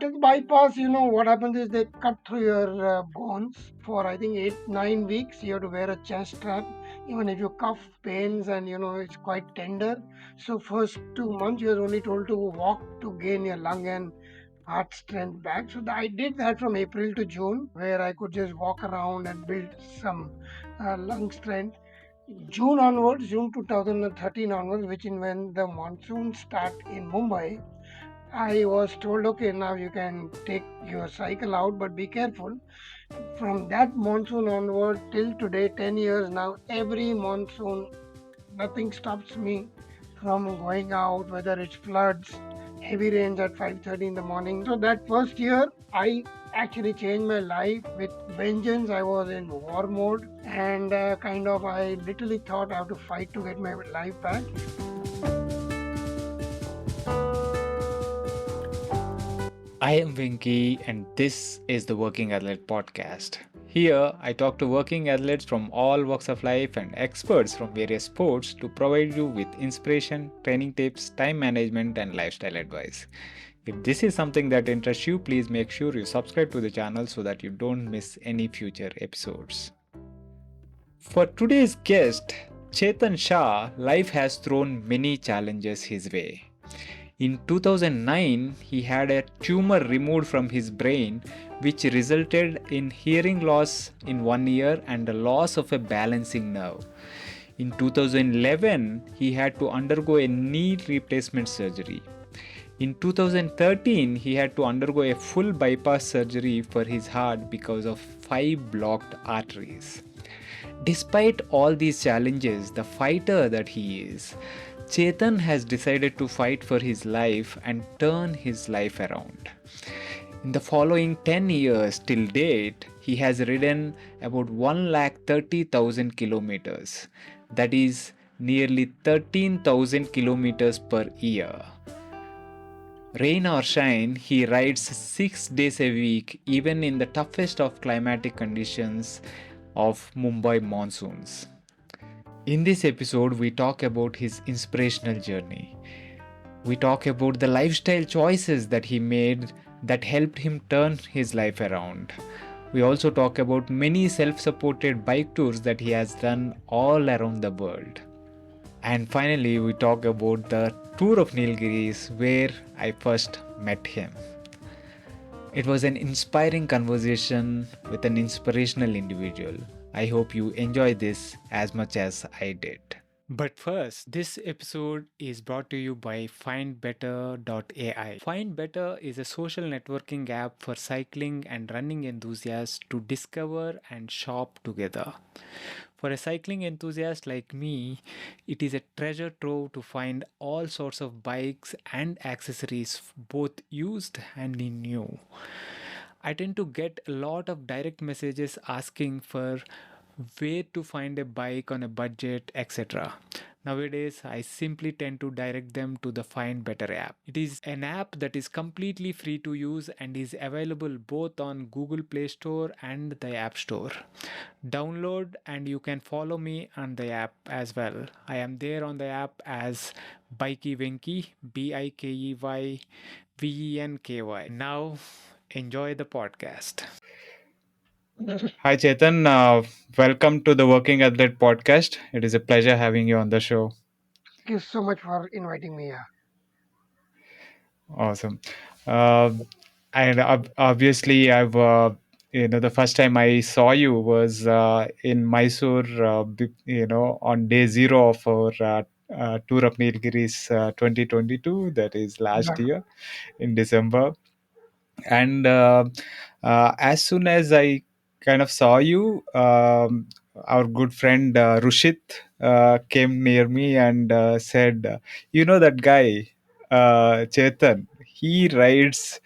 after the bypass, what happens is they cut through your bones for I think 8 9 weeks. You have to wear a chest strap, even if you cough, pains, and it's quite tender. So first 2 months you are only told to walk to gain your lung and heart strength back. So I did that from April to June, where I could just walk around and build some lung strength. June onwards, June 2013 onwards, which is when the monsoons start in Mumbai, I was told, okay, now you can take your cycle out, but be careful. From that monsoon onward till today, 10 years now, every monsoon, nothing stops me from going out, whether it's floods, heavy rains at 5:30 in the morning. So that first year, I actually changed my life with vengeance. I was in war mode, and I literally thought I have to fight to get my life back. I am Vinky, and this is the Working Athlete Podcast. Here, I talk to working athletes from all walks of life and experts from various sports to provide you with inspiration, training tips, time management, and lifestyle advice. If this is something that interests you, please make sure you subscribe to the channel so that you don't miss any future episodes. For today's guest, Chetan Shah, life has thrown many challenges his way. In 2009, he had a tumor removed from his brain, which resulted in hearing loss in 1 year and the loss of a balancing nerve. In 2011, he had to undergo a knee replacement surgery. In 2013, he had to undergo a full bypass surgery for his heart because of 5 blocked arteries. Despite all these challenges, the fighter that he is, Chetan has decided to fight for his life and turn his life around. In the following 10 years till date, he has ridden about 1,30,000 kilometers. That is nearly 13,000 kilometers per year. Rain or shine, he rides 6 days a week, even in the toughest of climatic conditions of Mumbai Monsoons. In this episode, we talk about his inspirational journey. We talk about the lifestyle choices that he made that helped him turn his life around. We also talk about many self supported bike tours that he has done all around the world. And finally, we talk about the Tour of Nilgiris where I first met him. It was an inspiring conversation with an inspirational individual. I hope you enjoy this as much as I did. But first, this episode is brought to you by Findbetter.ai. Findbetter is a social networking app for cycling and running enthusiasts to discover and shop together. For a cycling enthusiast like me, it is a treasure trove to find all sorts of bikes and accessories, both used and in new. I tend to get a lot of direct messages asking for where to find a bike on a budget, etc. Nowadays, I simply tend to direct them to the Find Better app. It is an app that is completely free to use and is available both on Google Play Store and the App Store. Download and you can follow me on the app as well. I am there on the app as Bikey Venky, BIKEY VENKY. Now, enjoy the podcast. Hi, Chetan. Welcome to the Working Athlete podcast. It is a pleasure having you on the show. Thank you so much for inviting me here. Awesome. Uh, and obviously, the first time I saw you was in Mysore, on day zero of our Tour of Nilgiris 2022, that is last Yeah. year in December. And as soon as I kind of saw you, our good friend Rushit came near me and said, "You know that guy, Chetan? He rides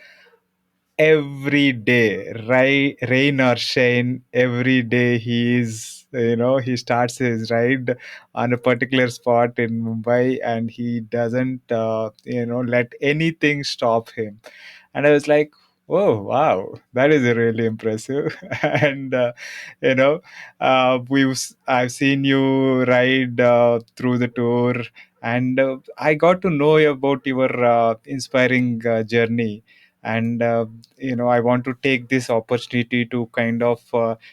every day, rain or shine. Every day he starts his ride on a particular spot in Mumbai, and he doesn't let anything stop him." And I was like, "Oh wow, that is really impressive." And you know I've seen you ride through the tour, and I got to know about your inspiring journey. and I want to take this opportunity to kind of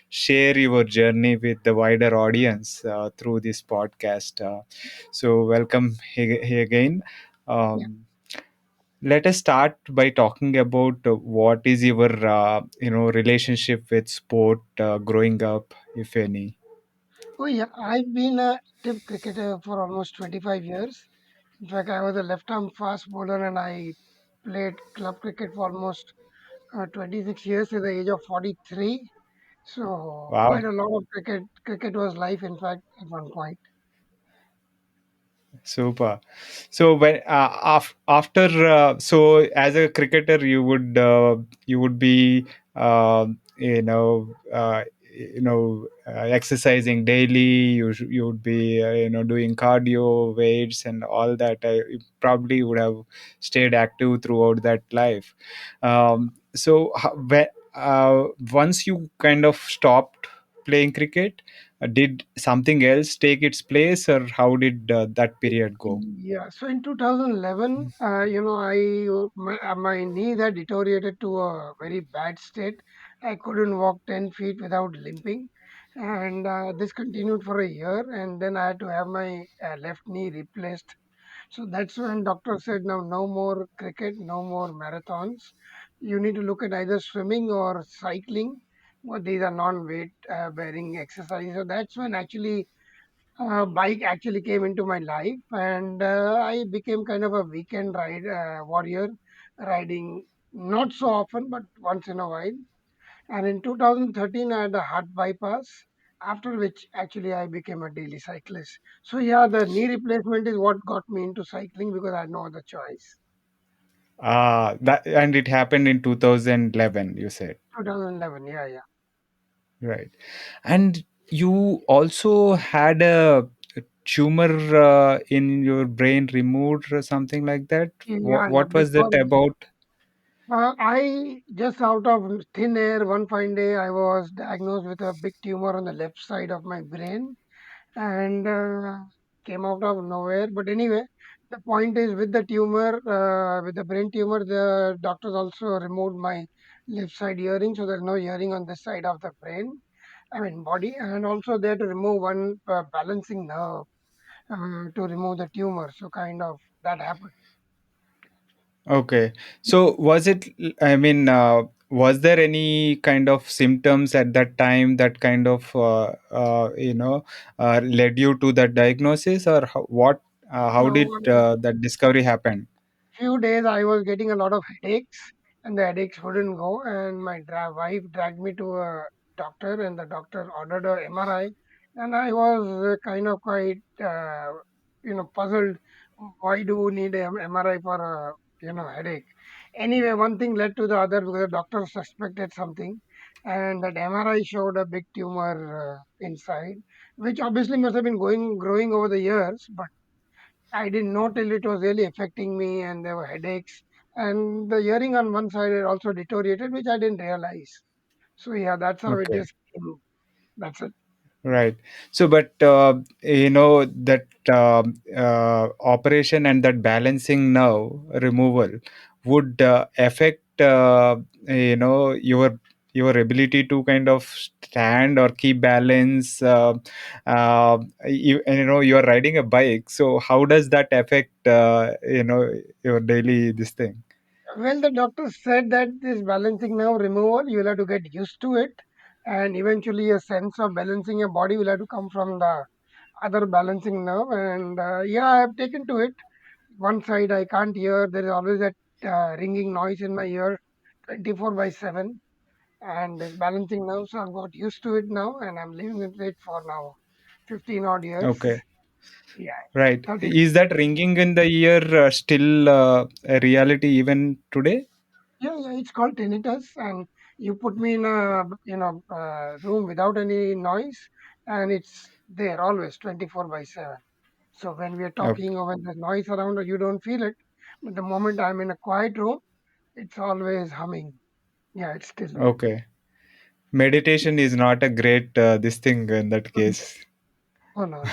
share your journey with the wider audience through this podcast. So welcome here again. Yeah. um, let us start by talking about what is your relationship with sport growing up, if any. Oh, yeah. I've been a active cricketer for almost 25 years. In fact, I was a left-arm fast bowler and I played club cricket for almost 26 years at the age of 43. So Wow. quite a lot of cricket. Cricket was life, in fact, at one point. Super. So when after so as a cricketer, you would be uh, exercising daily. You would be doing cardio, weights, and all that. You probably would have stayed active throughout that life. Once you kind of stopped playing cricket, did something else take its place, or how did that period go? Yeah, so in 2011, my knee had deteriorated to a very bad state. I couldn't walk 10 feet without limping, and this continued for a year. And then I had to have my left knee replaced. So that's when doctor said, now no more cricket, no more marathons. You need to look at either swimming or cycling. Well, these are non-weight bearing exercises. So that's when actually bike actually came into my life, and I became kind of a weekend warrior, riding not so often, but once in a while. And in 2013, I had a heart bypass, after which actually I became a daily cyclist. So yeah, the knee replacement is what got me into cycling because I had no other choice. That and it happened in 2011, you said. 2011, yeah, yeah. Right. And you also had a tumor in your brain removed or something like that. Yeah, yeah. What was that about? I just out of thin air, one fine day, I was diagnosed with a big tumor on the left side of my brain, and came out of nowhere. But anyway, the point is with the tumor, with the brain tumor, the doctors also removed my left side hearing, so there's no hearing on this side of the brain, I mean body, and also they had to remove one balancing nerve to remove the tumor. So kind of that happened. Okay. So was there any kind of symptoms at that time that kind of led you to that diagnosis, or how did So that discovery happen? few days I was getting a lot of headaches, and the headaches wouldn't go. And my wife dragged me to a doctor, and the doctor ordered a MRI. And I was kind of quite, puzzled. Why do we need a MRI for a headache? Anyway, one thing led to the other because the doctor suspected something, and that MRI showed a big tumor inside, which obviously must have been going growing over the years, but I didn't know till it was really affecting me, and there were headaches. And the hearing on one side had also deteriorated, which I didn't realize. So, yeah, that's how it Okay. just came. That's it. Right. So, but that operation and that balancing nerve removal would affect your ability to kind of stand or keep balance. You are riding a bike. So, how does that affect your daily this thing? Well, the doctor said that this balancing nerve removal, you'll have to get used to it. And eventually, a sense of balancing your body will have to come from the other balancing nerve. And yeah, I've taken to it. One side I can't hear. There is always that ringing noise in my ear 24 by 7. And this balancing now, so I've got used to it now, and I'm living with it for now 15 odd years. Okay. Yeah, Right. 13. Is that ringing in the ear still a reality even today? Yeah, yeah, it's called tinnitus, and you put me in a room without any noise, and it's there always 24 by 7. So when we are Okay. talking or when there's noise around, you don't feel it. But the moment I'm in a quiet room, it's always humming. Yeah, it's still there. Okay. Meditation is not a great this thing in that case. Oh no, no.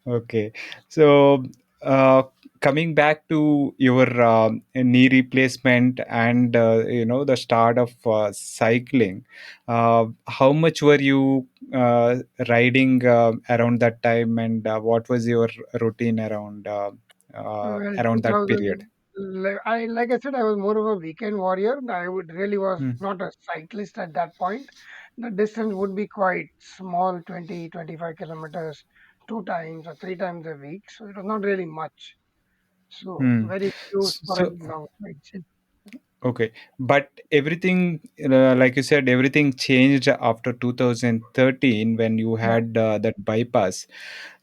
Okay. So uh, coming back to your knee replacement and the start of cycling, how much were you riding around that time, and what was your routine Well, around that period? 2000, like I said, I was more of a weekend warrior. I would really was Hmm. not a cyclist at that point. The distance would be quite small, 20, 25 kilometers, two times or three times a week. So it was not really much. So Hmm. very few So, sporadic long rides. okay, but everything, like you said, everything changed after 2013 when you Yeah. had that bypass.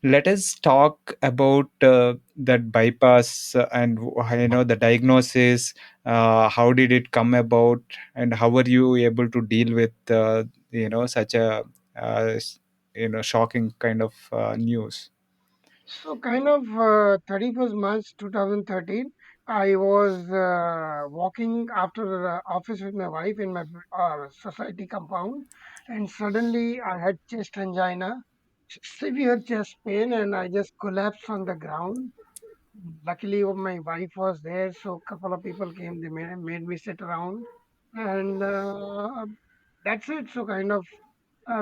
Let us talk about that bypass and the diagnosis. How did it come about, and how were you able to deal with such a uh, shocking kind of news? So kind of 31st March 2013, I was walking after office with my wife in my society compound, and suddenly I had chest angina, severe chest pain, and I just collapsed on the ground. Luckily, my wife was there, so a couple of people came. They made me sit around, and that's it. So kind of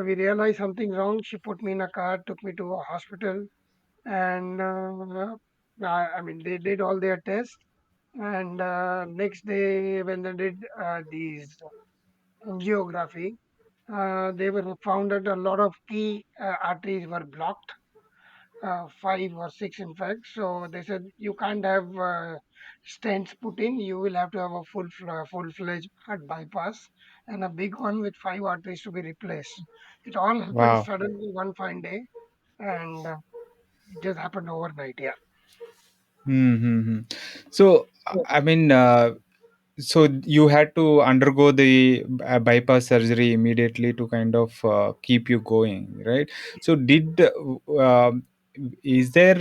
we realized something's wrong. She put me in a car, took me to a hospital, and I mean they did all their tests, and next day when they did these angiography, they were found that a lot of key arteries were blocked, five or six in fact. So they said you can't have stents put in, you will have to have a full-fledged heart bypass and a big one with five arteries to be replaced. It all happened Wow. suddenly one fine day, and it just happened overnight. Yeah. Mm-hmm. So, I mean, so you had to undergo the bypass surgery immediately to kind of keep you going, right? So did is there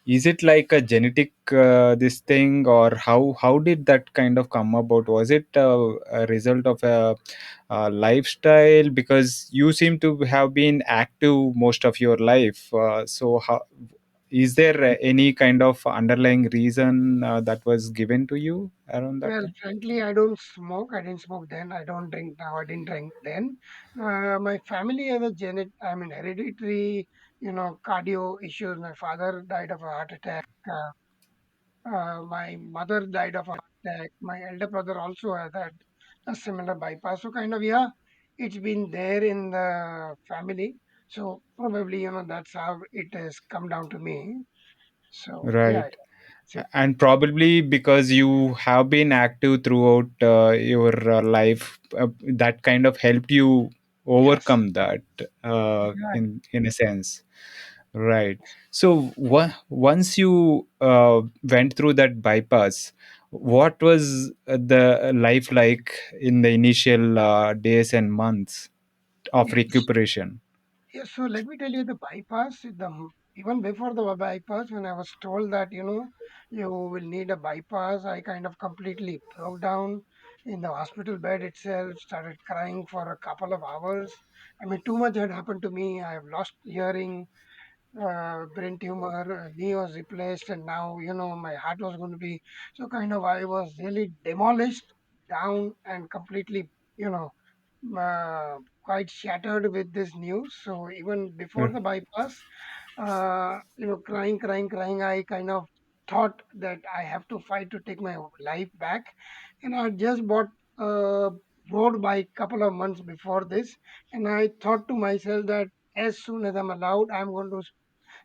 is it like a genetic this thing, or how did that kind of come about? Was it a result of a lifestyle, because you seem to have been active most of your life? So how is there any kind of underlying reason that was given to you around that Well, time? frankly, I don't smoke. I didn't smoke then. I don't drink now. I didn't drink then. My family has a hereditary, cardio issues. My father died of a heart attack. My mother died of a heart attack. My elder brother also has had a similar bypass. So kind of, yeah, it's been there in the family. So probably, that's how it has come down to me. So yeah, Right. that's it. And probably because you have been active throughout your life, that kind of helped you Yes. overcome that in a sense. Right. So once you went through that bypass, what was the life like in the initial days and months of Yes. recuperation? Yes, so let me tell you the bypass, even before the bypass, when I was told that, you will need a bypass, I kind of completely broke down in the hospital bed itself, started crying for a couple of hours. I mean, too much had happened to me. I have lost hearing, brain tumor, knee was replaced, and now, my heart was going to be. So, kind of, I was really demolished, down, and completely, you know, quite shattered with this news. So, even before the bypass, crying, crying, crying, I kind of thought that I have to fight to take my life back. And I just bought a road bike couple of months before this, and I thought to myself that as soon as I'm allowed, I'm going to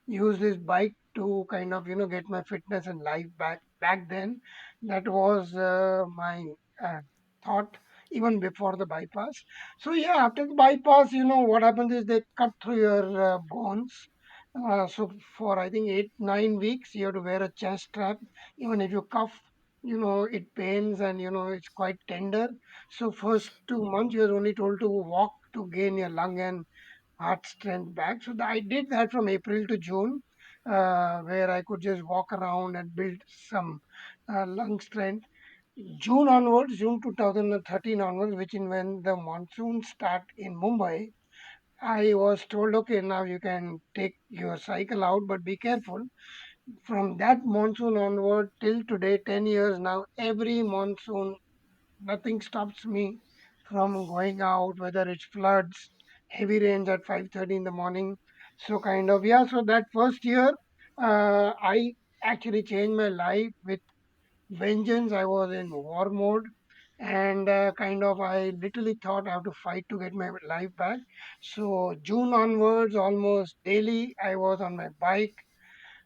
use this bike to kind of get my fitness and life back then. That was my uh, thought even before the bypass. So yeah, after the bypass, what happens is they cut through your bones. So for I think 8 9 weeks you have to wear a chest strap. Even if you cough, it pains, and it's quite tender. So first 2 months you're only told to walk to gain your lung and heart strength back. So I did that from April to June, where I could just walk around and build some lung strength. June onwards, June 2013 onwards, which is when the monsoons start in Mumbai, I was told, okay, now you can take your cycle out, but be careful. From that monsoon onward till today, 10 years now, every monsoon, nothing stops me from going out, whether it's floods, heavy rains at 5:30 in the morning. So kind of, yeah, so that first year, I actually changed my life with vengeance. I was in war mode, and kind of I literally thought I have to fight to get my life back. So June onwards, almost daily, I was on my bike,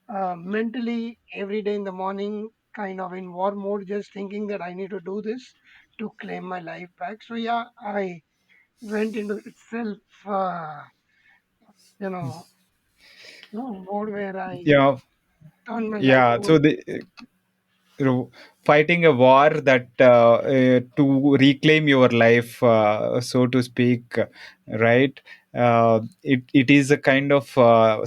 mentally every day in the morning, kind of in war mode, just thinking that I need to do this to claim my life back. So yeah, I went into itself, uh, you know, mode where I Yeah, turned my life yeah. over. So the fighting a war that to reclaim your life, so to speak, right? It is a kind of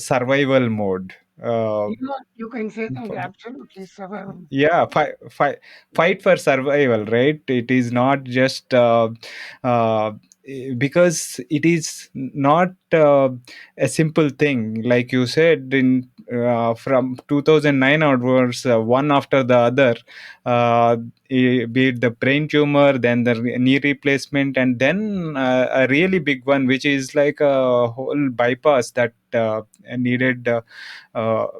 survival mode. Uh, You can say that absolutely survival. yeah, fight for survival, right? It is not just uh, because it is not a simple thing, like you said, in from 2009 onwards, one after the other, uh, be it the brain tumor, then the knee replacement, and then a really big one, which is like a whole bypass that needed,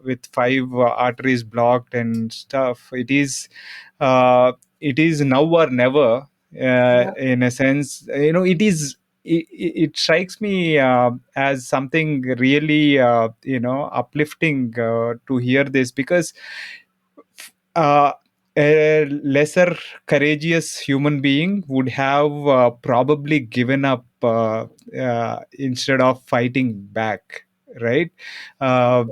with five arteries blocked and stuff. It is now or never, Yeah, in a sense. It strikes me as something really uplifting to hear this, because uh, a lesser courageous human being would have probably given up, instead of fighting back, right? uh,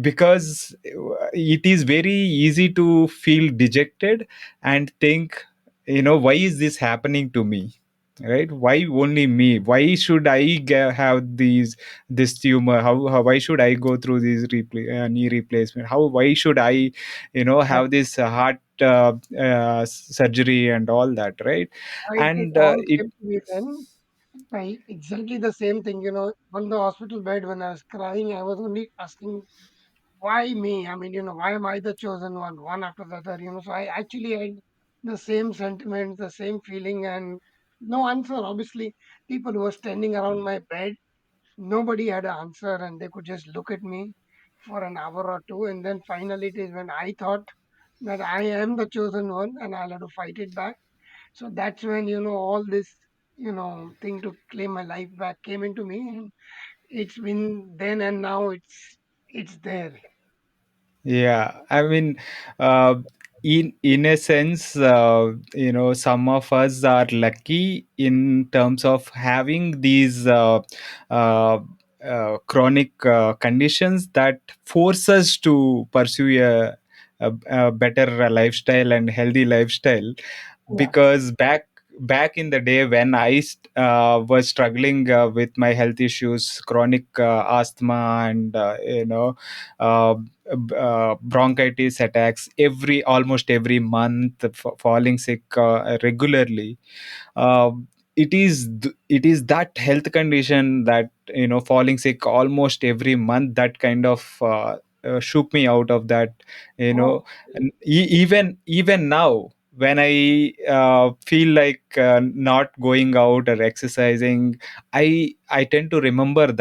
because it is very easy to feel dejected and think, why is this happening to me, right? Why only me? Why should I have this tumor? How why should I go through these knee replacement? How why should I yeah. have this heart surgery and all that, right? It And all it came to me then. Exactly the same thing, on the hospital bed when I was crying, I was only asking, why me? I mean, why am I the chosen one after the other? So I actually had the same sentiments, the same feeling, and no answer. Obviously, people who were standing around my bed, nobody had an answer, and they could just look at me for an hour or two. And then finally, it is when I thought that I am the chosen one and I'll have to fight it back. So that's when, all this, thing to claim my life back came into me. And it's been then and now it's there. Yeah, I mean, uh, in a sense, some of us are lucky in terms of having these uh, chronic conditions that force us to pursue a better lifestyle and healthy lifestyle. Yeah. Because back in the day when I was struggling with my health issues, chronic asthma, and uh, bronchitis attacks almost every month, falling sick regularly. uh, it is that health condition that, falling sick almost every month, that kind of shook me out of that, you Oh, know and even now, when I feel like not going out or exercising, I tend to remember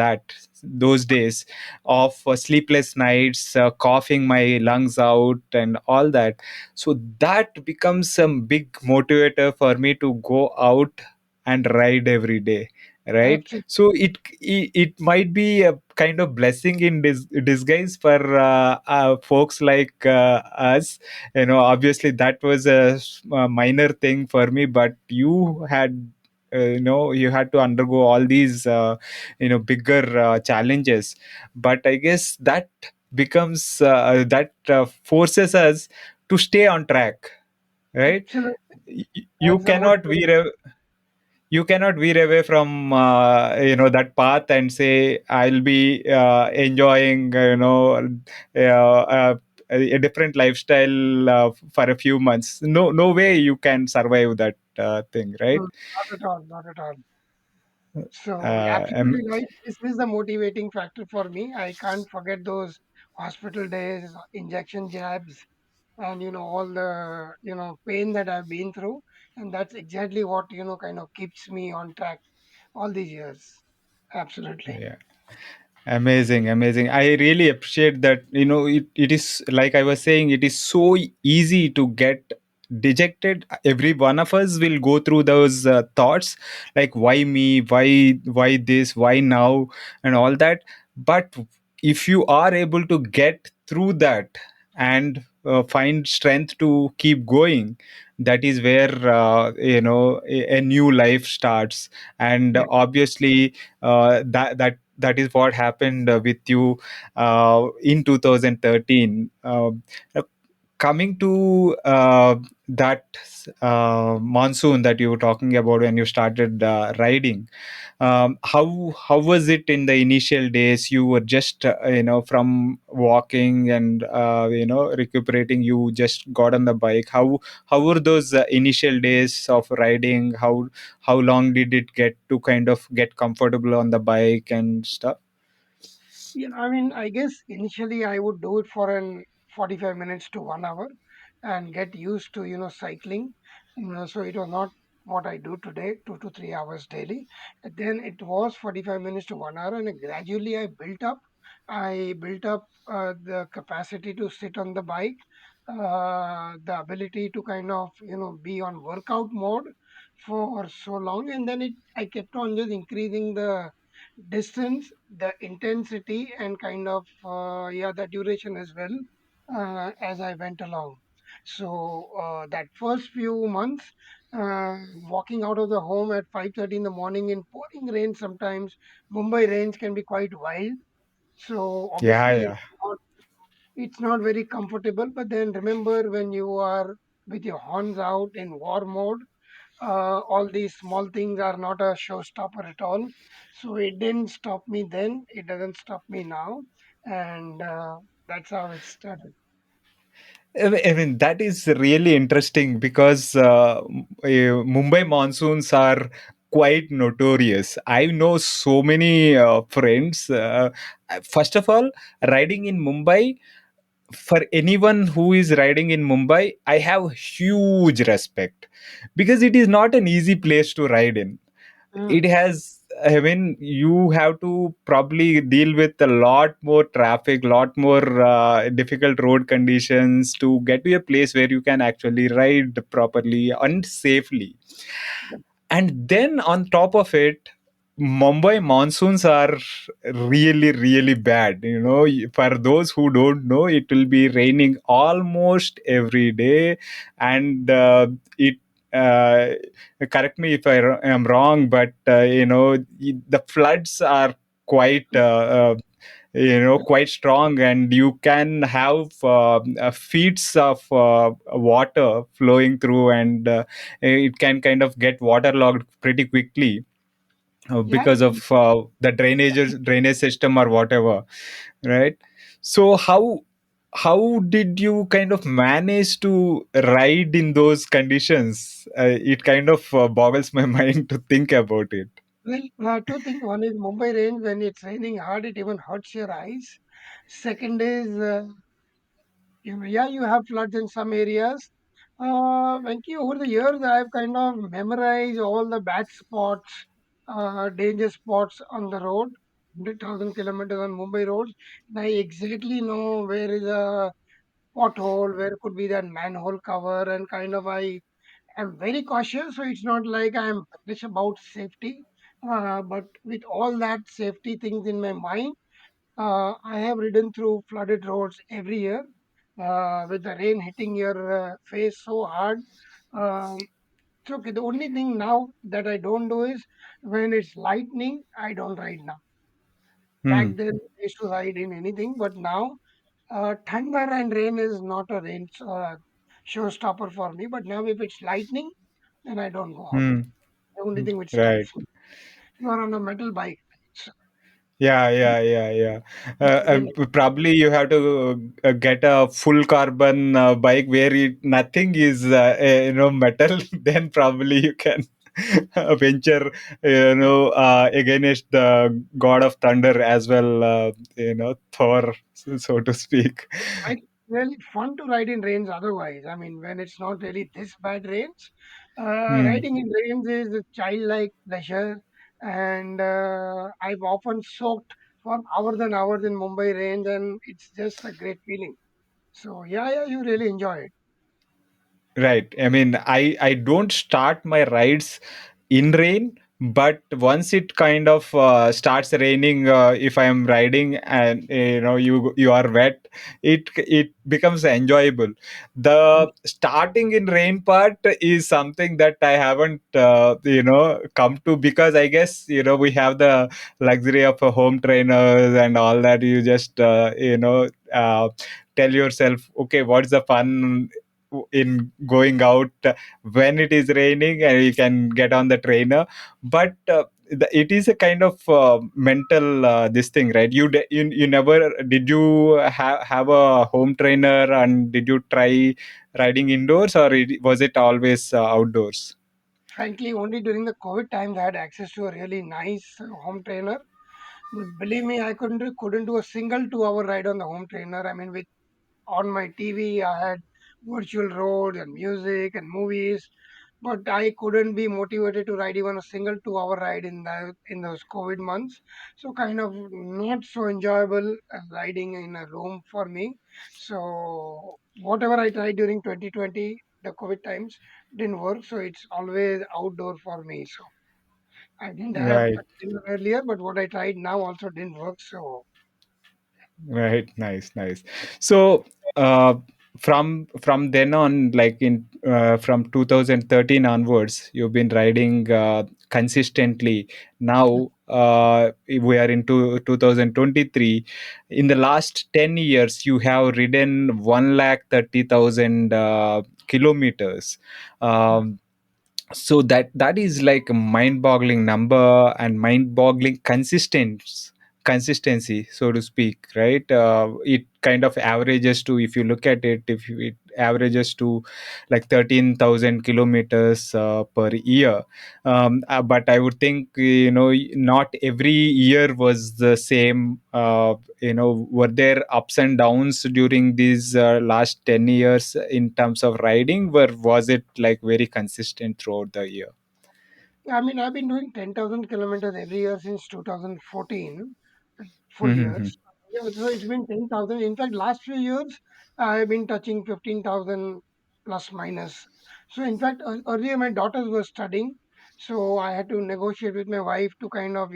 those days of sleepless nights, coughing my lungs out and all that. So that becomes some big motivator for me to go out and ride every day, right? absolutely. So it might be a kind of blessing in disguise for folks like us. Obviously that was a minor thing for me, but you had, you had to undergo all these bigger challenges. But I guess that becomes that forces us to stay on track, right? Absolutely. You That's the whole cannot point. veer away from that path and say, I'll be enjoying a different lifestyle for a few months. No way you can survive that thing, right? Not at all. Not at all. So Uh, absolutely am- right. This is the motivating factor for me. I can't forget those hospital days, injection jabs, and all the pain that I've been through, and that's exactly what kind of keeps me on track all these years. Absolutely. yeah. Amazing, amazing. I really appreciate that. It is like I was saying, it is so easy to get dejected. Every one of us will go through those thoughts, like why me, why this, why now, and all that. But if you are able to get through that and find strength to keep going, that is where a new life starts. And Yeah. obviously, that is what happened with you in 2013. Uh, Coming to that monsoon that you were talking about when you started riding, how was it in the initial days? You were just from walking and recuperating, you just got on the bike. How were those initial days of riding? How long did it get to kind of get comfortable on the bike and stuff? Yeah, I mean, I guess initially I would do it for an 45 minutes to 1 hour and get used to, cycling. So it was not what I do today, 2 to 3 hours daily. And then it was 45 minutes to 1 hour, and gradually I built up. I built up the capacity to sit on the bike, the ability to kind of, be on workout mode for so long. And then I kept on just increasing the distance, the intensity, and kind of yeah, the duration as well as I went along. So that first few months, walking out of the home at 5:30 in the morning in pouring rain, sometimes Mumbai rains can be quite wild. So Yeah, obviously yeah. it's not very comfortable. But then remember, when you are with your horns out in war mode, all these small things are not a showstopper at all. So it didn't stop me then. It doesn't stop me now, and that's how it started. I mean, that is really interesting because Mumbai monsoons are quite notorious. I know so many friends. First of all, riding in Mumbai, for anyone who is riding in Mumbai, I have huge respect because it is not an easy place to ride in. It Mm, has, I mean, you have to probably deal with a lot more traffic, lot more difficult road conditions to get to a place where you can actually ride properly and safely. And then on top of it, Mumbai monsoons are really, really bad. For those who don't know, it will be raining almost every day, and it. Uh, Correct me if I am wrong, but the floods are quite quite strong, and you can have feet of water flowing through, and it can kind of get waterlogged pretty quickly yeah, because of the drainage system or whatever, right? So how did you kind of manage to ride in those conditions? It kind of boggles my mind to think about it. well, two things. One is Mumbai rain. When it's raining hard, it even hurts your eyes. Second is, yeah, you have floods in some areas. Venki, over the years, I've kind of memorized all the bad spots, danger spots on the road, 100,000 kilometers on Mumbai roads. And I exactly know where is a pothole, where could be that manhole cover, and kind of I am very cautious. So it's not like I'm bullish about safety, but with all that safety things in my mind, I have ridden through flooded roads every year with the rain hitting your face so hard. Um, it's okay. The only thing now that I don't do is when it's lightning, I don't ride now. Back Hmm. then, I used to ride in anything, but now thunder and rain is not a rain showstopper for me. But now, if it's lightning, then I don't go out. Hmm. The only thing which Right. stops me. You are on a metal bike. So Yeah, yeah, yeah, yeah. really, Probably you have to get a full carbon bike where nothing is, metal. Then probably you can. venture, against the god of thunder as well, Thor, so to speak. It's really fun to ride in rains otherwise. I mean, when it's not really this bad rains, Hmm. riding in rains is a childlike pleasure. And I've often soaked for hours and hours in Mumbai rains, and it's just a great feeling. So, yeah, yeah, you really enjoy it. Right. I mean, I don't start my rides in rain, but once it kind of starts raining, if I am riding and you are wet, it becomes enjoyable. Mhm. The starting in rain part is something that I haven't come to, because I guess we have the luxury of a home trainers and all that. You just tell yourself, okay, what's the fun in going out when it is raining, and you can get on the trainer. But it is a kind of mental this thing, right? You never did you have a home trainer, and did you try riding indoors, or was it always outdoors? Frankly, only during the COVID times I had access to a really nice home trainer. But believe me, I couldn't do a single 2 hour ride on the home trainer. I mean, with on my TV, I had virtual roads and music and movies, but I couldn't be motivated to ride even a single 2 hour ride in those COVID months. So kind of not so enjoyable riding in a room for me. So whatever I tried during 2020, the COVID times didn't work. So it's always outdoor for me. So I didn't have a Right. trainer earlier, but what I tried now also didn't work. So Right, nice, nice. So, uh, from then on, like in from 2013 onwards, you've been riding consistently. Now, we are into 2023. In the last 10 years, you have ridden 130,000 kilometers. Um, so that is like a mind-boggling number, and mind-boggling consistency, so to speak, right? It kind of averages to, if you look at it, if it averages to like 13,000 kilometers per year. But I would think, not every year was the same. Were there ups and downs during these last 10 years in terms of riding, or was it like very consistent throughout the year? I mean, I've been doing 10,000 kilometers every year since 2014, full Mhm. years. Yeah, so it's been 10,000. In fact, last few years, I've been touching 15,000 plus minus. So, in fact, earlier my daughters were studying. So, I had to negotiate with my wife to kind of,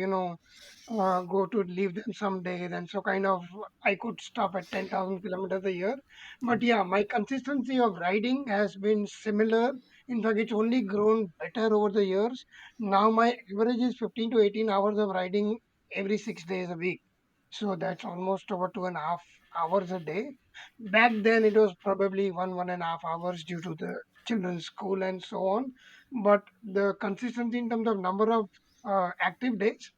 go to leave them some days. And so, kind of, I could stop at 10,000 kilometers a year. But yeah, my consistency of riding has been similar. In fact, it's only grown better over the years. Now my average is 15 to 18 hours of riding every 6 days a week. So that's almost over 2.5 hours a day. Back then it was probably 1.5 hours due to the children's school and so on. But the consistency in terms of number of active days,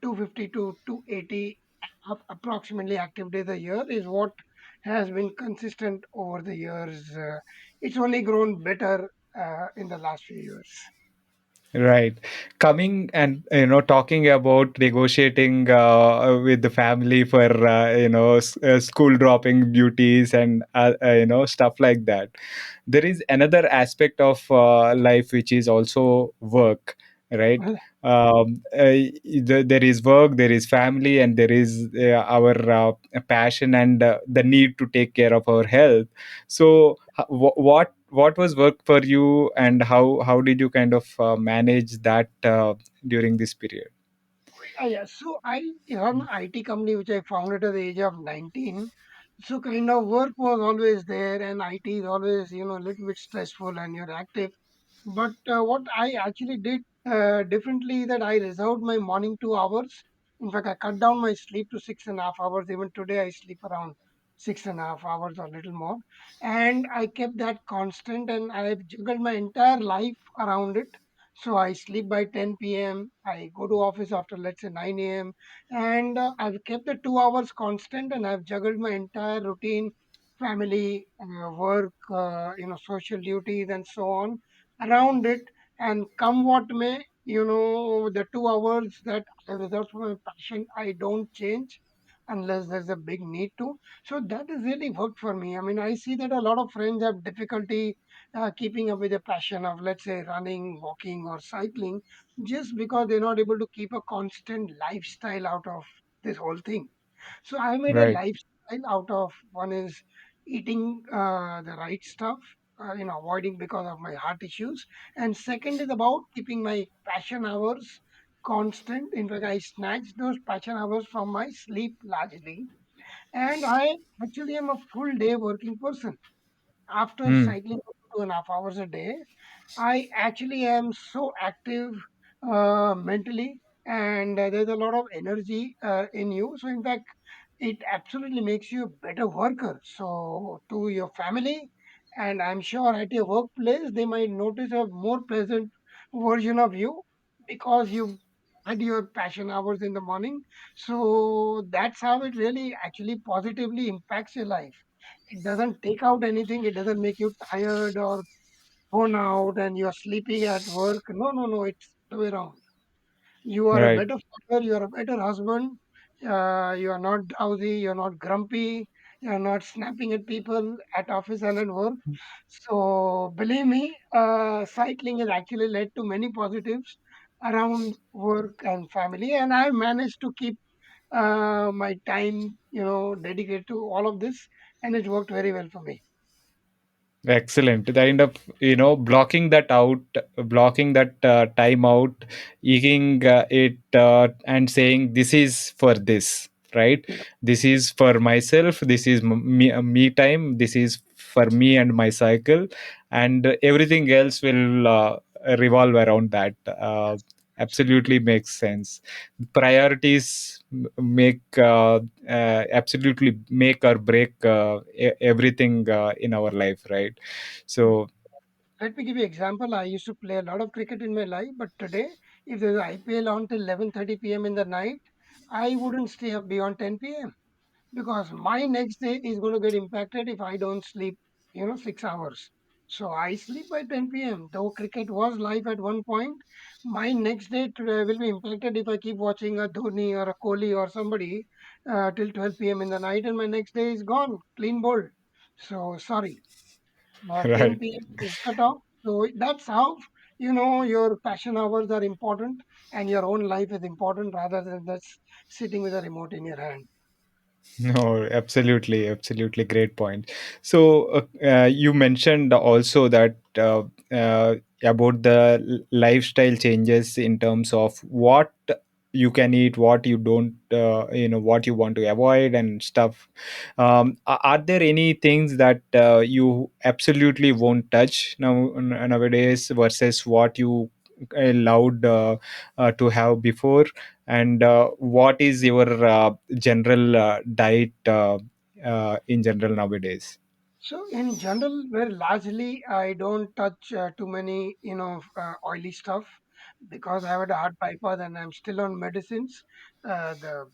250 to 280 approximately active days a year is what has been consistent over the years. It's only grown better in the last few years. Right. Coming and talking about negotiating with the family for school dropping duties and stuff like that. There is another aspect of life which is also work, right? There is work, there is family, and there is our passion, and the need to take care of our health. So what was work for you, and how did you kind of manage that during this period? Yeah. So I have an IT company which I founded at the age of 19. So kind of work was always there, and IT is always, a little bit stressful and you're active. But what I actually did differently that I reserved my morning 2 hours. In fact, I cut down my sleep to 6.5 hours. Even today, I sleep around 6.5 hours or a little more. And I kept that constant, and I've juggled my entire life around it. So I sleep by 10 p.m. I go to office after let's say 9 a.m. And I've kept the 2 hours constant, and I've juggled my entire routine, family, work, social duties, and so on around it. and come what may, the 2 hours that I reserve for my passion, I don't change unless there's a big need to. So that has really worked for me. I mean, I see that a lot of friends have difficulty keeping up with the passion of, let's say, running, walking, or cycling, just because they're not able to keep a constant lifestyle out of this whole thing. So I made a Right. lifestyle out of, one is eating the right stuff, avoiding because of my heart issues, and second is about keeping my passion hours constant. In fact, I snatch those passion hours from my sleep largely, and I actually am a full day working person. After Hmm. cycling for 2.5 hours a day, I actually am so active mentally, and there's a lot of energy in you. So, in fact, it absolutely makes you a better worker. So, to your family, and I'm sure at your workplace, they might notice a more pleasant version of you because you had your passion hours in the morning. So, that's how it really actually positively impacts your life. It doesn't take out anything, it doesn't make you tired or worn out and you're sleeping at work. No, no, no, it's the way around. You are a Right. better father, you are a better husband, you are not drowsy, you're not grumpy, you're not snapping at people at office and at work. So, believe me, cycling has actually led to many positives around work and family, and I've managed to keep my time, dedicated to all of this, and it worked very well for me. Excellent. The end of blocking that out, blocking that time out, eating it, and saying this is for this, right? Yeah. This is for myself. This is me time. This is for me and my cycle, and everything else will revolve around that. Absolutely makes sense. Priorities make absolutely make or break everything in our life, right? So Let me give you example. I used to play a lot of cricket in my life, but today, if there's IPL on till 11:30 p.m. in the night, I wouldn't stay up beyond 10 p.m. because my next day is going to get impacted if I don't sleep, 6 hours. So I sleep by 10 p.m. Though cricket was live at one point, my next day today will be impacted if I keep watching a Dhoni or a Kohli or somebody till 12 p.m. in the night, and my next day is gone, clean bowled. So sorry. 10 right. p.m. is cut off. So that's how your passion hours are important and your own life is important rather than just sitting with a remote in your hand. No, absolutely, absolutely great point. So you mentioned also that about the lifestyle changes in terms of what you can eat, what you don't, what you want to avoid and stuff. Are there any things that you absolutely won't touch nowadays versus what you allowed to have before? And what is your general diet in general nowadays? So in general, very largely, I don't touch too many, oily stuff because I had a heart bypass and I'm still on medicines, the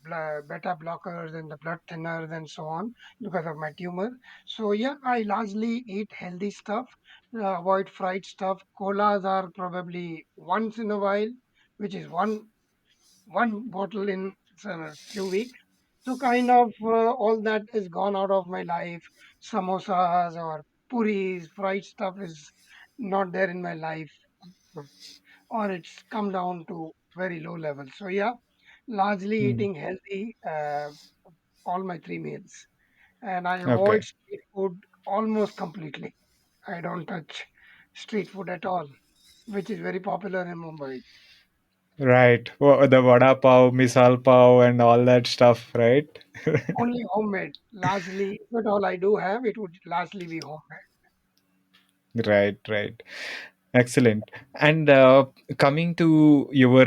beta blockers and the blood thinners and so on because of my tumor. So yeah, I largely eat healthy stuff, avoid fried stuff. Colas are probably once in a while, which is one bottle in a few weeks. So kind of all that is gone out of my life. Samosas or puris, fried stuff is not there in my life, or it's come down to very low level. So yeah, largely Hmm. eating healthy all my 3 meals, and I avoid Okay. street food almost completely. I don't touch street food at all, which is very popular in Mumbai. Right. The vada pav, misal pav, and all that stuff, right? Only homemade. Largely, if at all I do have, it would largely be homemade. Right, right. Excellent. And coming to your,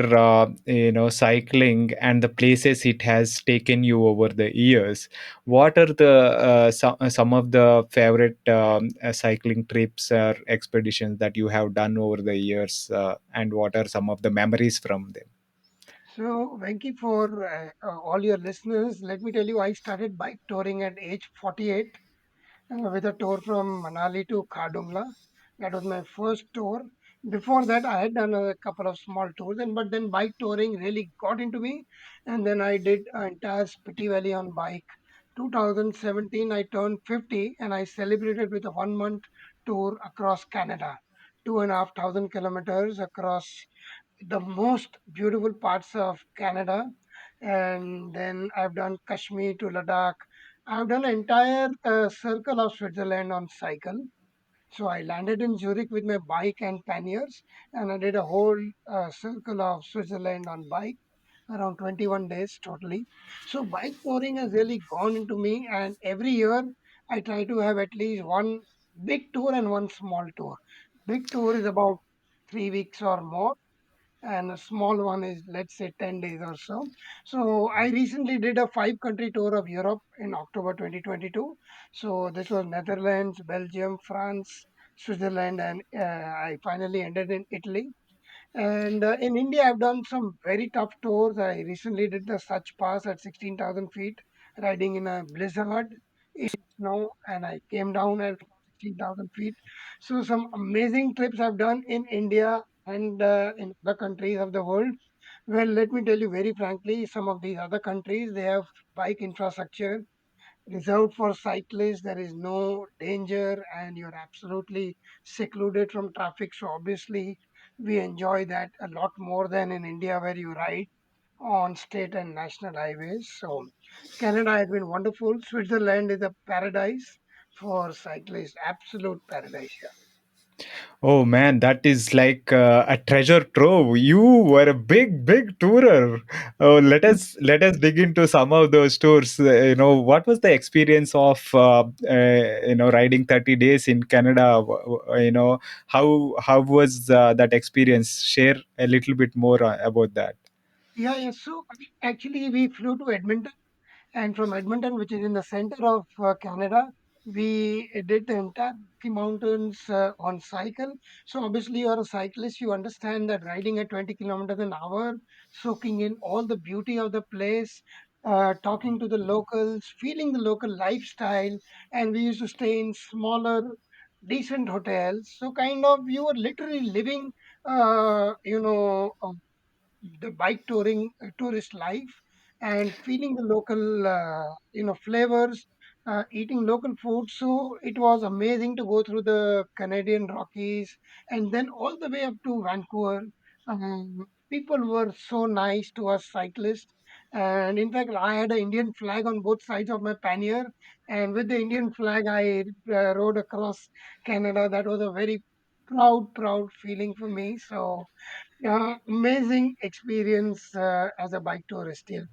cycling and the places it has taken you over the years, what are the some of the favorite cycling trips or expeditions that you have done over the years, and what are some of the memories from them? So, Venki, for all your listeners, let me tell you, I started bike touring at age 48 with a tour from Manali to Khardungla. That was my first tour. Before that, I had done a couple of small tours, and but then bike touring really got into me, and then I did an entire Spiti Valley on bike. 2017, I turned 50, and I celebrated with a 1 month tour across Canada, 2,500 kilometers across the most beautiful parts of Canada. And then I've done Kashmir to Ladakh. I've done an entire circle of Switzerland on cycle. So I landed in Zurich with my bike and panniers, and I did a whole circle of Switzerland on bike, around 21 days totally. So bike touring has really gone into me, and every year I try to have at least one big tour and one small tour. Big tour is about 3 weeks or more, and a small one is, let's say, 10 days or so. So I recently did a 5 country tour of Europe in October 2022. So this was Netherlands, Belgium, France, Switzerland, and I finally ended in Italy. And in India, I've done some very tough tours. I recently did the Such Pass at 16,000 feet, riding in a blizzard in snow, and I came down at 16,000 feet. So, some amazing trips I've done in India and in other countries of the world. Well, let me tell you very frankly, some of these other countries, they have bike infrastructure reserved for cyclists. There is no danger, and you're absolutely secluded from traffic. So, obviously, we enjoy that a lot more than in India, where you ride on state and national highways. So, Canada has been wonderful. Switzerland is a paradise for cyclists, absolute paradise. Yeah. Oh man, that is like a treasure trove. You were a big tourer. Oh, let us dig into some of those tours. What was the experience of riding 30 days in Canada? How was that experience? Share a little bit more about that. Yeah, yeah. So actually, we flew to Edmonton. And from Edmonton, which is in the center of Canada, we did the entire Rocky Mountains on cycle. So obviously, you're a cyclist. You understand that riding at 20 kilometers an hour, soaking in all the beauty of the place, talking to the locals, feeling the local lifestyle. And we used to stay in smaller, decent hotels. So kind of you were literally living, the bike touring tourist life, and feeling the local flavors, eating local food. So it was amazing to go through the Canadian Rockies and then all the way up to Vancouver. People were so nice to us cyclists, and in fact I had an Indian flag on both sides of my pannier, and with the Indian flag I rode across Canada. That was a very proud feeling for me. So yeah, amazing experience as a bike tourist. Yeah.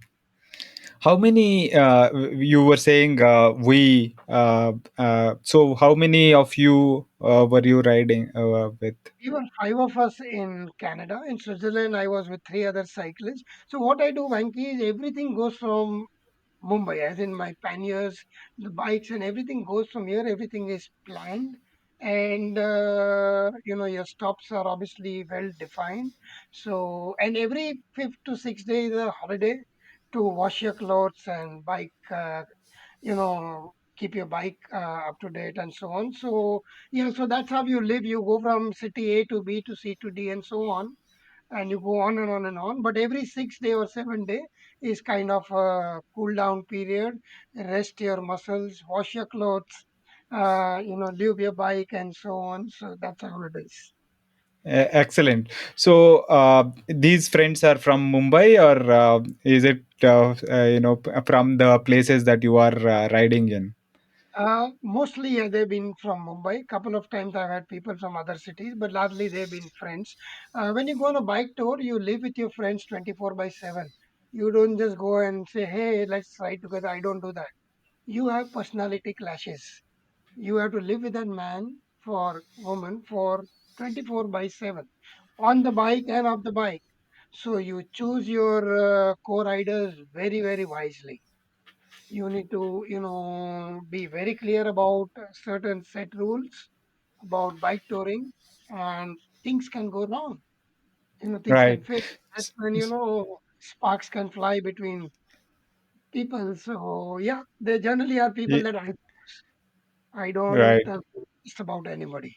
How many you were saying so how many of you were you riding with? We were five of us in Canada. In Switzerland, I was with three other cyclists. So what I do, Vanki, is everything goes from Mumbai, as in my panniers, the bikes, and everything goes from here. Everything is planned, and your stops are obviously well defined. So, and every 5 to 6 days a holiday to wash your clothes and bike. Keep your bike up to date and so on. So yeah, so that's how you live. You go from city A to B to C to D and so on, and you go on and on and on. But every 6 day or 7 day is kind of a cool down period. Rest your muscles, wash your clothes, leave your bike and so on. So that's how it is. Excellent. So these friends are from Mumbai, or is it from the places that you are riding in? Mostly, yeah, they've been from Mumbai. Couple of times I've had people from other cities, but largely they've been friends. When you go on a bike tour, you live with your friends 24 by 7. You don't just go and say, hey, let's ride together. I don't do that. You have personality clashes. You have to live with that man for woman for 24 by 7 on the bike and off the bike. So you choose your co-riders very, very wisely. You need to be very clear about certain set rules about bike touring, and things can go wrong. Things can Right. fail. That's when sparks can fly between people. So yeah, they generally are people Ye- that I Right. don't just about anybody.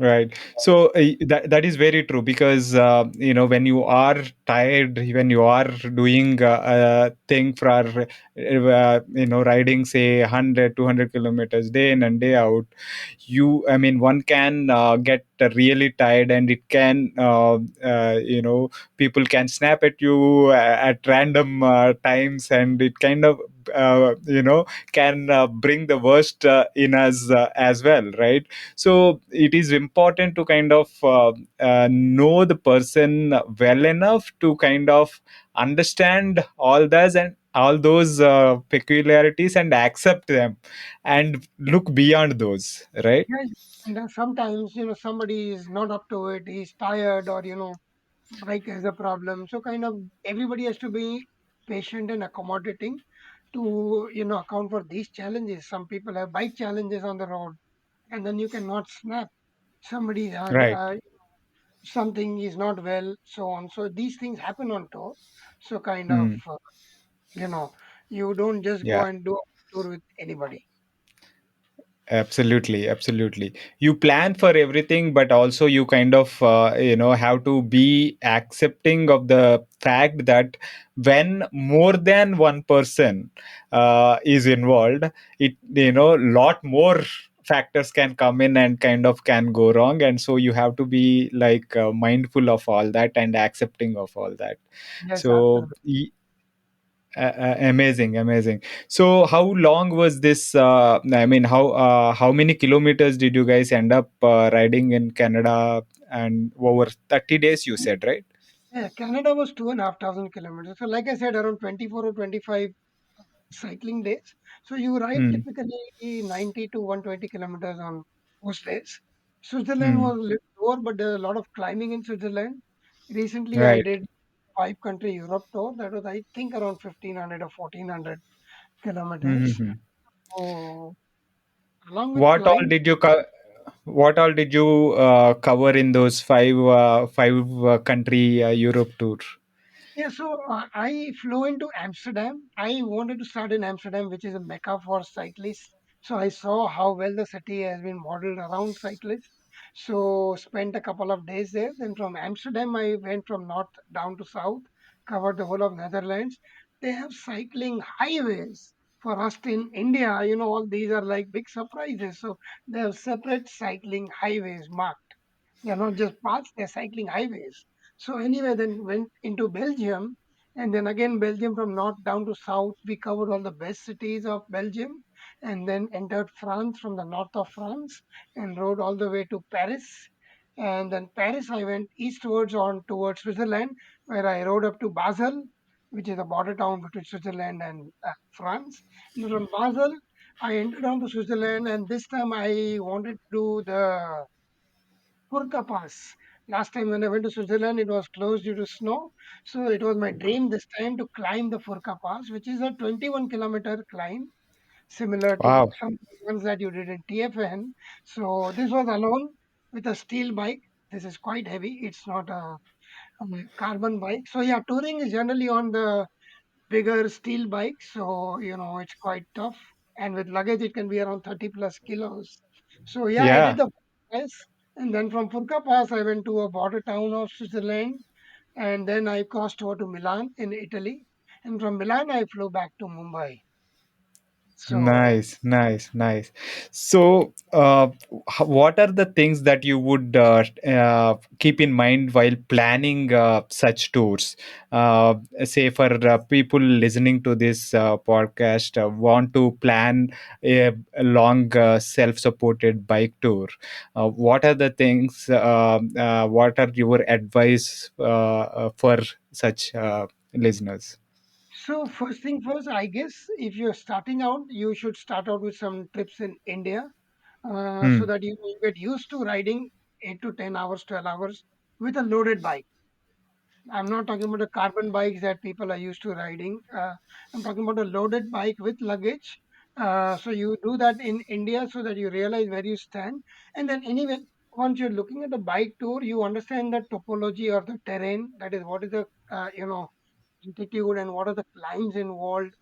Right. So that is very true because when you are tired, when you are doing a thing for riding say 100, 200 kilometers day in and day out, one can get really tired, and it can people can snap at you at random times, and it kind of can bring the worst in us as well, right? So it is important to kind of know the person well enough to kind of understand all those peculiarities and accept them and look beyond those, right? Yes, and sometimes, somebody is not up to it, he's tired, or, bike has a problem. So kind of everybody has to be patient and accommodating to, account for these challenges. Some people have bike challenges on the road, and then you cannot snap. Somebody had Right. something is not well, so on. So these things happen on tour. So kind of, Hmm. you know, you don't just go Yeah. and do a tour with anybody. Absolutely, absolutely. You plan for everything, but also you kind of have to be accepting of the fact that when more than one person is involved, it lot more factors can come in and kind of can go wrong, and so you have to be like mindful of all that and accepting of all that. Yes, So absolutely. amazing, amazing. So how long was this how many kilometers did you guys end up riding in Canada? And over 30 days you said, right? Yeah, Canada was 2,500 kilometers. So, like I said, around 24 or 25 cycling days. So, you ride Hmm. typically 90 to 120 kilometers on most days. Switzerland Hmm. was a little lower, but there's a lot of climbing in Switzerland. Recently, I Right. did five-country Europe tour. That was, I think, around 1,500 or 1,400 kilometers. Mm-hmm. So, along with what all climb, did you co- what all did you cover in those five country Europe tour? yeah, so I flew into Amsterdam. I wanted to start in Amsterdam, which is a mecca for cyclists. So I saw how well the city has been modeled around cyclists. So spent a couple of days there. Then from Amsterdam, I went from north down to south, covered the whole of Netherlands. They have cycling highways. For us in India, all these are like big surprises. So they have separate cycling highways marked. They're not just paths, they're cycling highways. So anyway, then went into Belgium, and then again Belgium from north down to south. We covered all the best cities of Belgium, and then entered France from the north of France, and rode all the way to Paris. And then Paris, I went eastwards on towards Switzerland, where I rode up to Basel, which is a border town between Switzerland and France. And from Basel, I entered down to Switzerland, and this time I wanted to do the Furka Pass. Last time when I went to Switzerland, it was closed due to snow. So it was my dream this time to climb the Furka Pass, which is a 21-kilometer climb, similar to Wow. some ones that you did in TFN. So this was alone with a steel bike. This is quite heavy. It's not a carbon bike. So yeah, touring is generally on the bigger steel bike. So, it's quite tough. And with luggage, it can be around 30 plus kilos. So, yeah, I did Yeah. the pass. And then from Furka Pass, I went to a border town of Switzerland. And then I crossed over to Milan in Italy. And from Milan, I flew back to Mumbai. So, Nice, nice, nice. So, what are the things that you would keep in mind while planning such tours? Say, for people listening to this podcast, want to plan a long self-supported bike tour. What are the things? What are your advice for such listeners? so first thing first, I guess if you're starting out, you should start out with some trips in India, so Hmm. that you will get used to riding 8 to 10 hours, 12 hours with a loaded bike. I'm not talking about the carbon bikes that people are used to riding. I'm talking about a loaded bike with luggage. So you do that in India so that you realize where you stand. And then anyway, once you're looking at a bike tour, you understand the topology or the terrain. That is, what is the altitude and what are the climbs involved.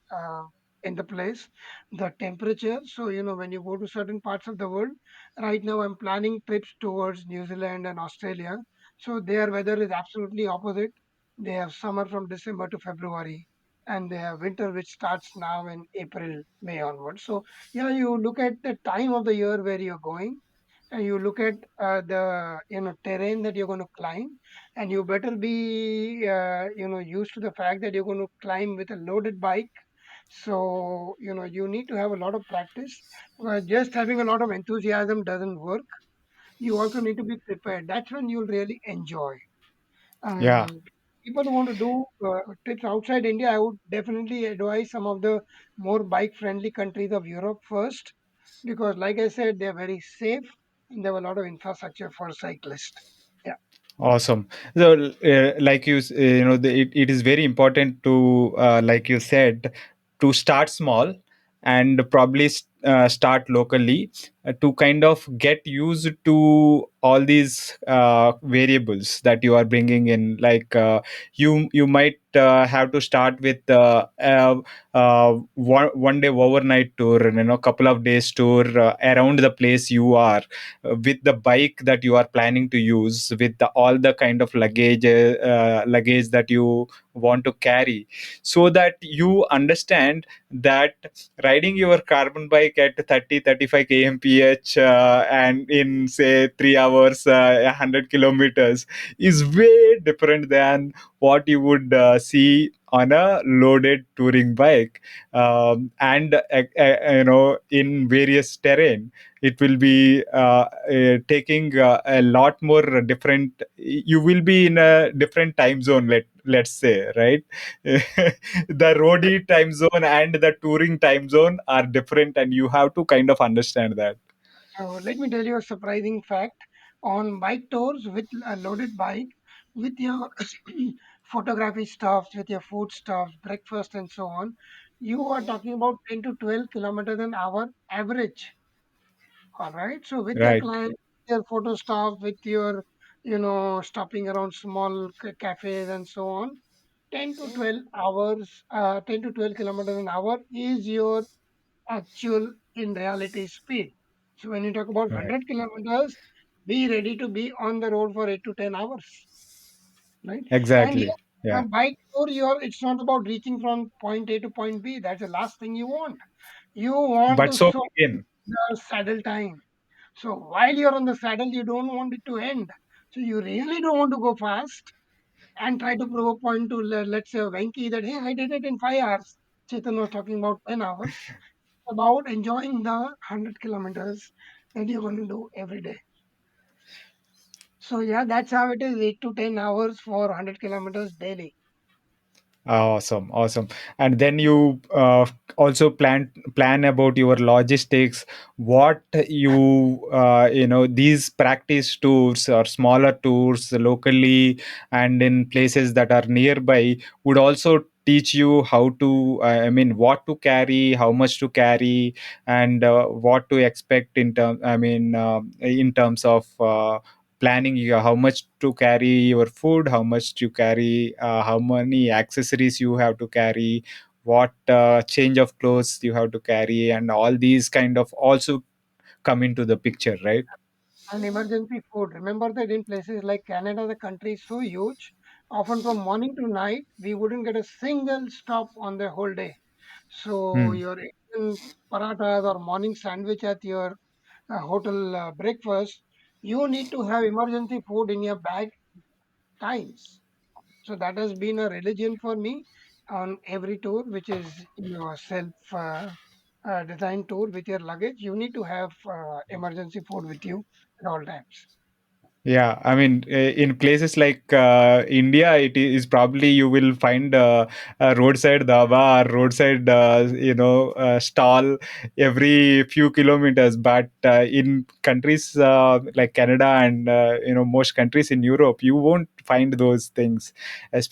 in the place, the temperature. So, when you go to certain parts of the world, right now I'm planning trips towards New Zealand and Australia. So their weather is absolutely opposite. They have summer from December to February, and they have winter, which starts now in April, May onwards. So, yeah, you look at the time of the year where you're going, and you look at the terrain that you're going to climb, and you better be used to the fact that you're going to climb with a loaded bike. So, you need to have a lot of practice. Just having a lot of enthusiasm doesn't work. You also need to be prepared. That's when you'll really enjoy. Yeah. And people who want to do trips outside India, I would definitely advise some of the more bike friendly countries of Europe first, because, like I said, they're very safe and they have a lot of infrastructure for cyclists. Yeah. Awesome. So, like it is very important to, like you said, to start small and probably start locally, to kind of get used to all these variables that you are bringing in. Like, you might have to start with one day overnight tour, and couple of days tour around the place you are, with the bike that you are planning to use, with all the kind of luggage that you want to carry, so that you understand that riding your carbon bike at 30-35 kmph, and in say 3 hours, 100 kilometers, is way different than what you would see on a loaded touring bike, and in various terrain. It will be taking a lot more different. You will be in a different time zone, let's say, right? The roadie time zone and the touring time zone are different, and you have to kind of understand that. So let me tell you a surprising fact. On bike tours with a loaded bike, with your photography stuffs, with your food stuffs, breakfast, and so on, you are talking about 10 to 12 kilometers an hour average. All right. So with your Right. client, your photo stuff, with your, stopping around small cafes and so on, 10 to 12 hours, 10 to 12 kilometers an hour is your actual in reality speed. So when you talk about Right. 100 kilometers, be ready to be on the road for 8 to 10 hours, right? And Exactly. yeah, Yeah. a bike tour, it's not about reaching from point A to point B. That's the last thing you want. You want But to so soak again. the saddle time. So while you're on the saddle, you don't want it to end. So you really don't want to go fast and try to prove a point to, let's say, Venki, that, hey, I did it in 5 hours. Chetan was talking about 10 hours. About enjoying the 100 kilometers that you're going to do every day. So, yeah, that's how it is, 8 to 10 hours for 100 kilometers daily. Awesome, awesome. And then you also plan about your logistics. What these practice tours or smaller tours locally and in places that are nearby would also teach you how to, what to carry, how much to carry, and what to expect in terms of planning, how much to carry your food, how much to carry, how many accessories you have to carry, what change of clothes you have to carry, and all these kind of also come into the picture, right? And emergency food. Remember that in places like Canada, the country is so huge, often from morning to night, we wouldn't get a single stop on the whole day. So, Hmm. your Indian parathas or morning sandwich at your hotel breakfast, you need to have emergency food in your bag times. So that has been a religion for me on every tour, which is self designed tour with your luggage. You need to have emergency food with you at all times. Yeah, in places like India, it is probably you will find a roadside dhaba or roadside, stall every few kilometers. But in countries like Canada and most countries in Europe, you won't find those things,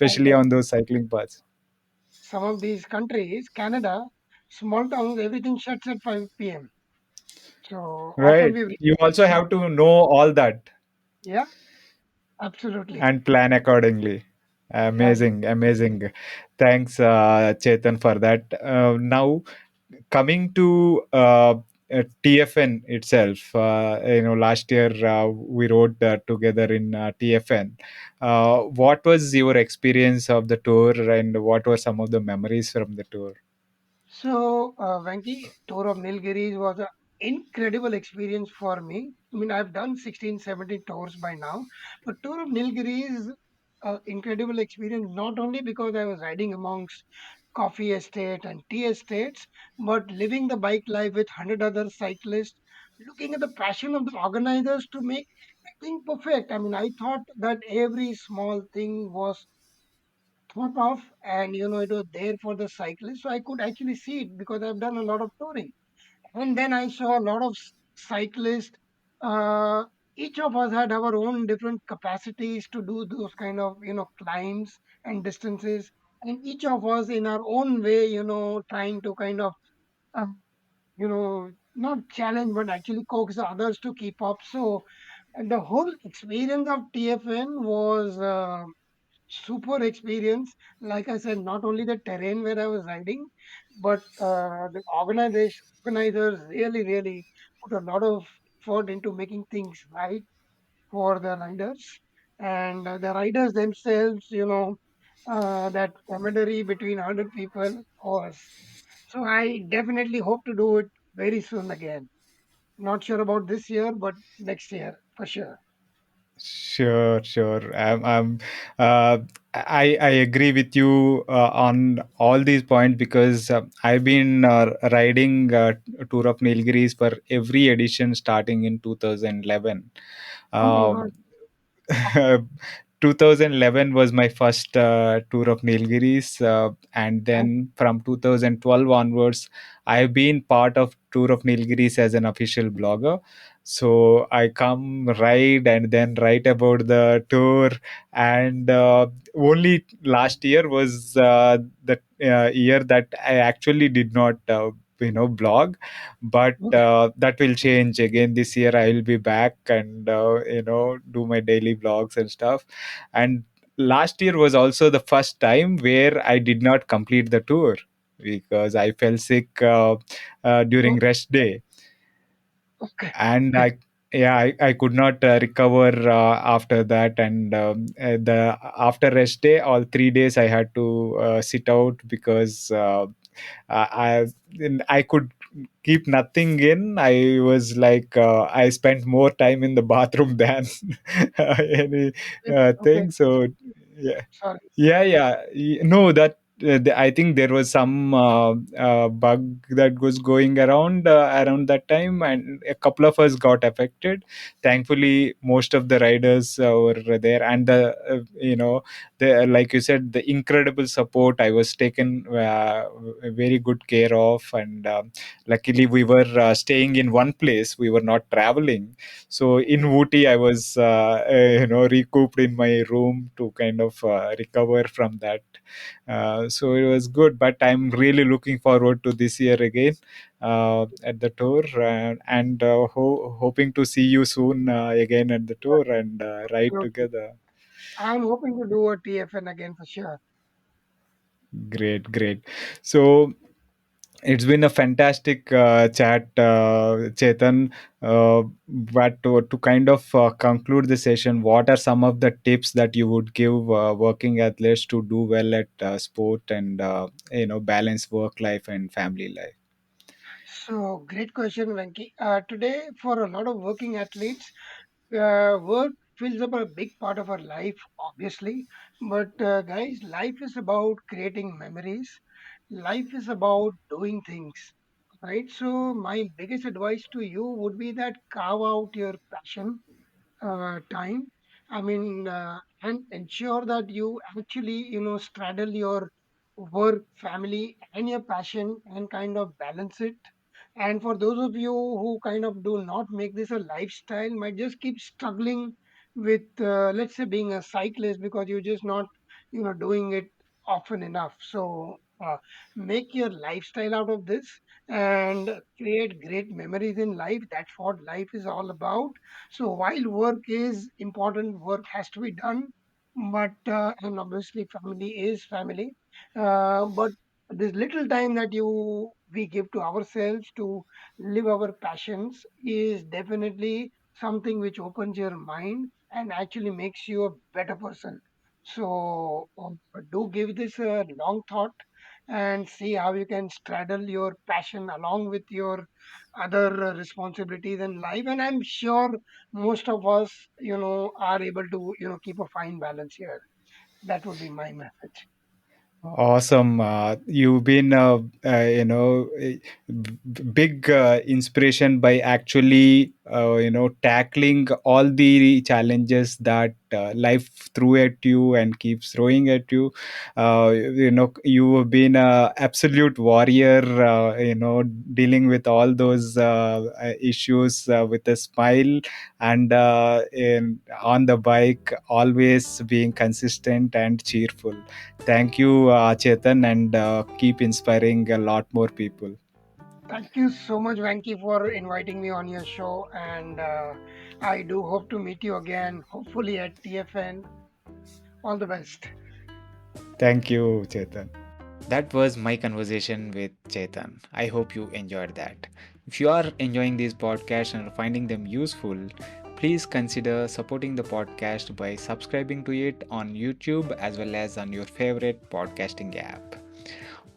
And especially on those cycling paths. some of these countries, Canada, small towns, everything shuts at 5 p.m. So often Right. we, You also have to know all that yeah, absolutely. and plan accordingly. And Amazing, amazing. Thanks, Chetan, for that. Now, coming to TFN itself, last year we rode together in TFN. What was your experience of the tour, and what were some of the memories from the tour? so, Venki, Tour of Nilgiris was an incredible experience for me. I mean, I've done 16, 17 tours by now, but Tour of Nilgiris is an incredible experience, not only because I was riding amongst coffee estate and tea estates, but living the bike life with 100 other cyclists, looking at the passion of the organizers to make everything perfect. I mean, I thought that every small thing was thought of, and it was there for the cyclist, so I could actually see it because I've done a lot of touring. And then I saw a lot of cyclists. uh, each of us had our own different capacities to do those kind of climbs and distances, and each of us in our own way trying to kind of uh, not challenge but actually coax the others to keep up. So and the whole experience of TFN was super experience. Like I said, not only the terrain where I was riding, but the organizers really, really put a lot of effort into making things right for the riders. And the riders themselves, that camaraderie between 100 people was. So I definitely hope to do it very soon again. Not sure about this year, but next year for sure. Sure, sure. Uh, I agree with you on all these points because I've been riding Tour of Nilgiris for every edition starting in 2011. Oh my God. Um, 2011 was my first tour of Nilgiris, and Okay. then from 2012 onwards, I've been part of Tour of Nilgiris as an official blogger. So I come ride and then write about the tour. And only last year was the year that I actually did not. Blog, but Okay. that will change again this year. I will be back and do my daily vlogs and stuff. And last year was also the first time where I did not complete the tour because I fell sick during Oh, rest day. okay. And Okay. I could not recover after that. And the after rest day, all 3 days I had to sit out because I could keep nothing in. I was like, I spent more time in the bathroom than any Okay. thing. So yeah, Sorry. no, that I think there was some bug that was going around that time, and a couple of us got affected. Thankfully, most of the riders were there, and the like you said, the incredible support. I was taken very good care of, and luckily we were staying in one place. We were not traveling. So in Ooty, I was recouped in my room to kind of recover from that. So it was good, but I'm really looking forward to this year again at the tour, and hoping to see you soon again at the tour and ride Absolutely. together. I'm hoping to do a TFN again for sure. Great, great. So it's been a fantastic chat, Chetan. But to kind of conclude the session, what are some of the tips that you would give working athletes to do well at sport and balance work life and family life? So, great question, Venki. Today, for a lot of working athletes, work fills up a big part of our life, obviously. But, guys, life is about creating memories, life is about doing things, right? So, my biggest advice to you would be that carve out your passion time. I mean, and ensure that you actually, straddle your work, family, and your passion and kind of balance it. And for those of you who kind of do not make this a lifestyle, might just keep struggling with, let's say, being a cyclist because you're just not, doing it often enough. So make your lifestyle out of this and create great memories in life. That's what life is all about. So while work is important, work has to be done. but and obviously family is family, but this little time that you we give to ourselves to live our passions is definitely something which opens your mind and actually makes you a better person. So do give this a long thought and see how you can straddle your passion along with your other responsibilities in life, and I'm sure most of us, are able to, keep a fine balance here. That would be my message. Awesome. You've been, big inspiration by actually, tackling all the challenges that life threw at you and keeps throwing at you. You have been a absolute warrior, dealing with all those issues with a smile and on the bike, always being consistent and cheerful. Thank you, Chetan, and keep inspiring a lot more people. Thank you so much, Vanki, for inviting me on your show, and I do hope to meet you again, hopefully at TFN. All the best. Thank you, Chetan. That was my conversation with Chetan. I hope you enjoyed that. If you are enjoying these podcasts and are finding them useful, please consider supporting the podcast by subscribing to it on YouTube as well as on your favorite podcasting app.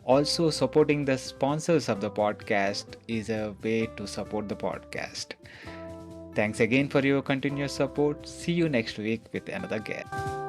Also, supporting the sponsors of the podcast is a way to support the podcast. Thanks again for your continuous support. See you next week with another guest.